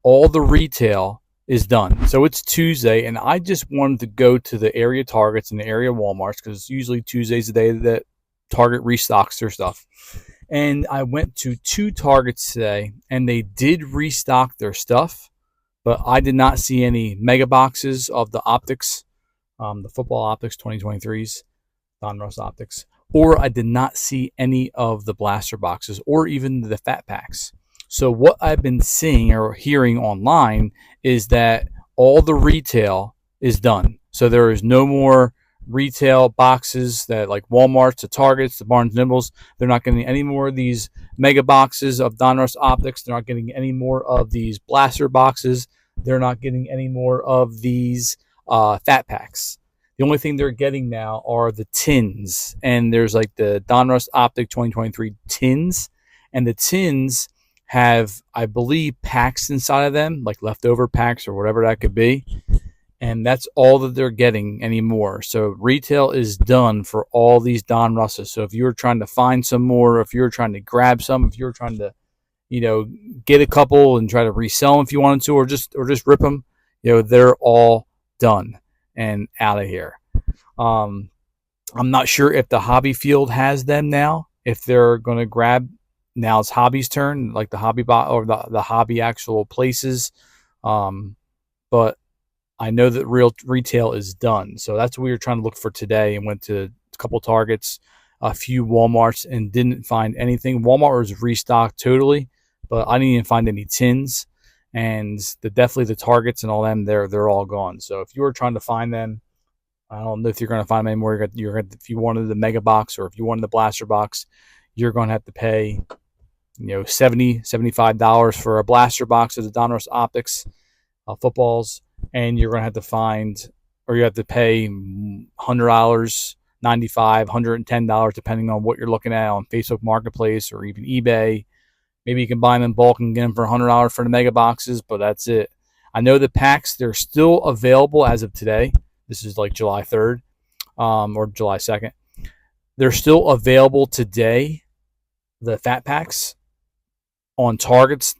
all the retail is done. So it's Tuesday, and I just wanted to go to the area Targets and the area Walmarts because usually Tuesday's the day that Target restocks their stuff. And I went to 2 Targets today, and they did restock their stuff, but I did not see any mega boxes of the optics, the football optics 2023s, Donruss optics, or I did not see any of the blaster boxes or even the fat packs. So what I've been seeing or hearing online is that all the retail is done. So there is no more retail boxes that like Walmart's, the Targets, the Barnes and Nobles. They're not getting any more of these mega boxes of Donruss optics. They're not getting any more of these blaster boxes. They're not getting any more of these fat packs. The only thing they're getting now are the tins, and there's like the Donruss Optic 2023 tins, and the tins have, I believe, packs inside of them, like leftover packs or whatever that could be, and that's all that they're getting anymore. So retail is done for all these Donrusses. So if you're trying to find some more, if you're trying to grab some, if you're trying to, get a couple and try to resell them if you wanted to, or just rip them, they're all done and out of here. I'm not sure if the hobby field has them now, if they're going to grab, now it's hobby's turn, like the hobby or the hobby actual places. But I know that real retail is done. So that's what we were trying to look for today, and went to a couple Targets, a few Walmarts, and didn't find anything. Walmart was restocked totally, but I didn't even find any tins. And definitely the Targets and all them, they're all gone. So if you were trying to find them, I don't know if you're going to find them anymore. If you wanted the mega box or if you wanted the blaster box, you're going to have to pay, $70, $75 for a blaster box of the Donruss Optics footballs, and you're going to have to find, or you have to pay $100, $95, $110, depending on what you're looking at on Facebook Marketplace or even eBay. Maybe you can buy them in bulk and get them for $100 for the mega boxes, but that's it. I know the packs, they're still available as of today. This is like July 3rd or July 2nd. They're still available today, the fat packs on Target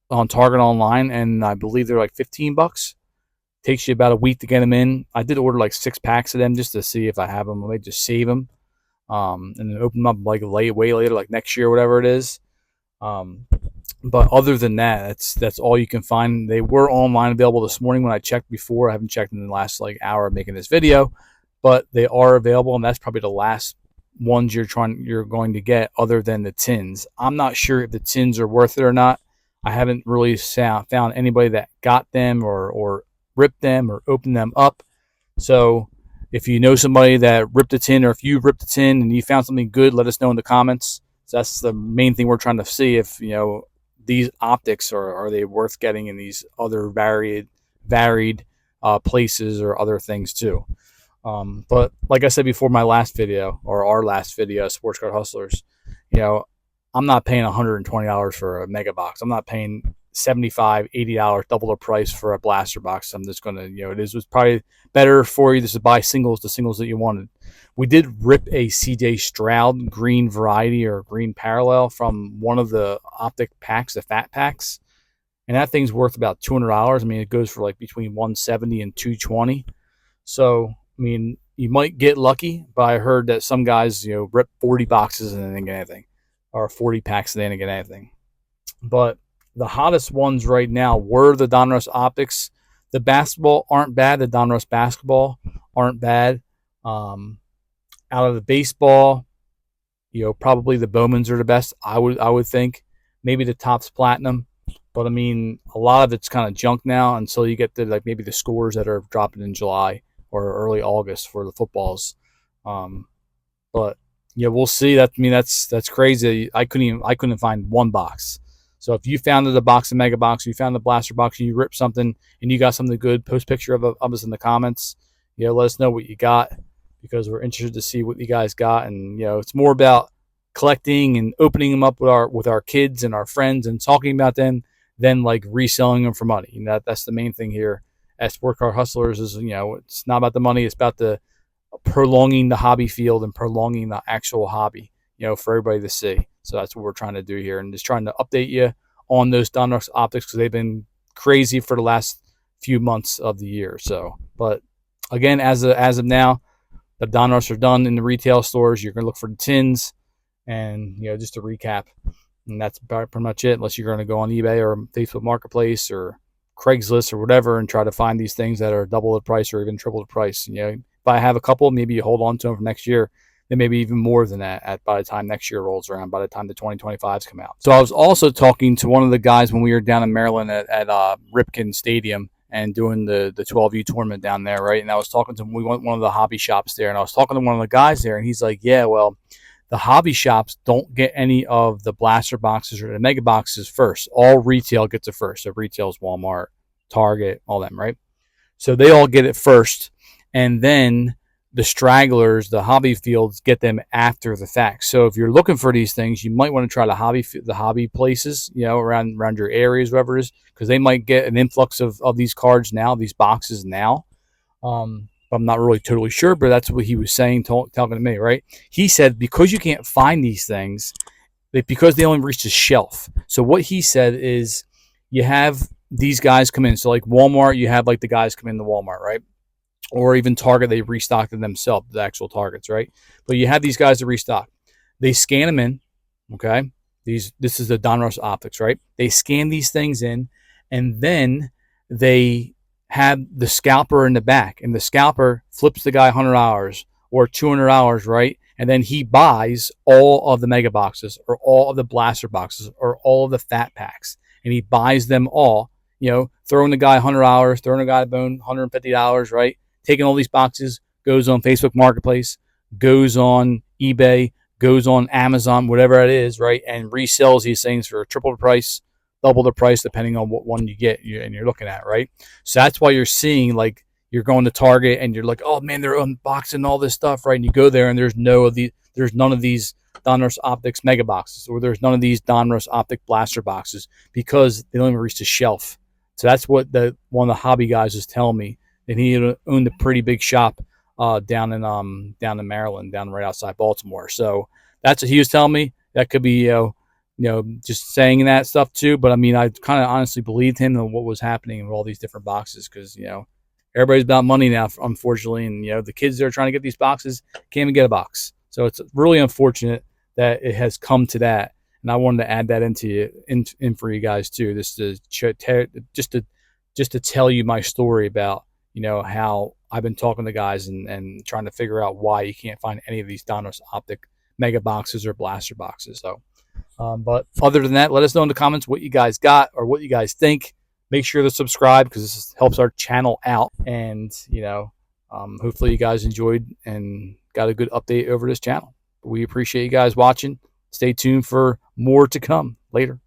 online, and I believe they're like $15. Takes you about a week to get them in. I did order like 6 packs of them just to see if I have them. I may just save them and then open them up like way later, like next year or whatever it is. But other than that, that's all you can find. They were online available this morning when I checked before. I haven't checked in the last like hour of making this video, but they are available, and that's probably the last ones you're going to get, other than the tins. I'm not sure if the tins are worth it or not. I haven't really found anybody that got them or ripped them or opened them up. So if you know somebody that ripped a tin, or if you ripped a tin and you found something good, let us know in the comments. So that's the main thing we're trying to see, if these optics are they worth getting in these other varied places or other things too. But like I said before, my last video, or our last video, Sports Card Hustlers, I'm not paying $120 for a mega box. I'm not paying $75, $80, double the price for a blaster box. I'm just gonna, it was probably better for you just to buy the singles that you wanted. We did rip a CJ Stroud green variety or green parallel from one of the optic packs, the fat packs, and that thing's worth about $200. I mean, it goes for like between $170 and $220. So I mean, you might get lucky, but I heard that some guys, rip 40 boxes and they didn't get anything, or 40 packs and they didn't get anything. But the hottest ones right now were the Donruss Optics. The basketball aren't bad. The Donruss basketball aren't bad. Out of the baseball, probably the Bowmans are the best. I would think maybe the Topps Platinum, but I mean, a lot of it's kind of junk now until you get to like maybe the scores that are dropping in July or early August for the footballs. But yeah, we'll see. That's crazy. I couldn't find one box. So if you found the box of mega box, you found the blaster box, you ripped something and you got something good, post a picture of us in the comments. Let us know what you got, because we're interested to see what you guys got. And it's more about collecting and opening them up with our kids and our friends and talking about them than like reselling them for money. That's the main thing here at Sport Card Hustlers is, it's not about the money. It's about the prolonging the hobby field and prolonging the actual hobby, for everybody to see. So that's what we're trying to do here, and just trying to update you on those Donruss optics, because they've been crazy for the last few months of the year. So, but again, as of now, the Donruss are done in the retail stores. You're gonna look for the tins, and just to recap, and that's pretty much it. Unless you're gonna go on eBay or Facebook Marketplace or Craigslist or whatever and try to find these things that are double the price or even triple the price. If I have a couple, maybe you hold on to them for next year. Then maybe even more than that by the time next year rolls around, by the time the 2025s come out. So I was also talking to one of the guys when we were down in Maryland at Ripken Stadium and doing the 12U tournament down there, right? And I was talking to him. We went to one of the hobby shops there, and I was talking to one of the guys there, and he's like, yeah, well, the hobby shops don't get any of the blaster boxes or the mega boxes first. All retail gets it first. So retail's Walmart, Target, all them, right? So they all get it first, and then the stragglers, the hobby fields, get them after the fact. So if you're looking for these things, you might want to try the hobby places, around your areas, wherever it is, because they might get an influx of these cards now, these boxes now. I'm not really totally sure, but that's what he was saying, talking to me, right? He said because you can't find these things, because they only reached a shelf. So what he said is you have these guys come in. So like Walmart, you have like the guys come into Walmart, right? Or even Target, they restocked them themselves, the actual Targets, right? But you have these guys that restock. They scan them in, okay? This is the Donruss Optics, right? They scan these things in, and then they have the scalper in the back, and the scalper flips the guy $100 or $200, right? And then he buys all of the mega boxes or all of the blaster boxes or all of the fat packs, and he buys them all, throwing the guy $100, throwing the guy a bone $150, right? Taking all these boxes, goes on Facebook Marketplace, goes on eBay, goes on Amazon, whatever it is, right? And resells these things for triple the price, double the price, depending on what one you get and you're looking at, right? So that's why you're seeing, like, you're going to Target and you're like, oh man, they're unboxing all this stuff, right? And you go there and there's none of these Donruss Optics mega boxes, or there's none of these Donruss Optic blaster boxes because they don't even reach the shelf. So that's what one of the hobby guys was telling me. And he owned a pretty big shop down in Maryland, down right outside Baltimore. So that's what he was telling me. That could be just saying that stuff too. But I mean, I kind of honestly believed him and what was happening with all these different boxes, because everybody's about money now, unfortunately, and the kids that are trying to get these boxes can't even get a box. So it's really unfortunate that it has come to that. And I wanted to add that in for you guys too, just to tell you my story about how I've been talking to guys and trying to figure out why you can't find any of these Donruss Optic mega boxes or blaster boxes. So, but other than that, let us know in the comments what you guys got or what you guys think. Make sure to subscribe because this helps our channel out. And, hopefully you guys enjoyed and got a good update over this channel. We appreciate you guys watching. Stay tuned for more to come later.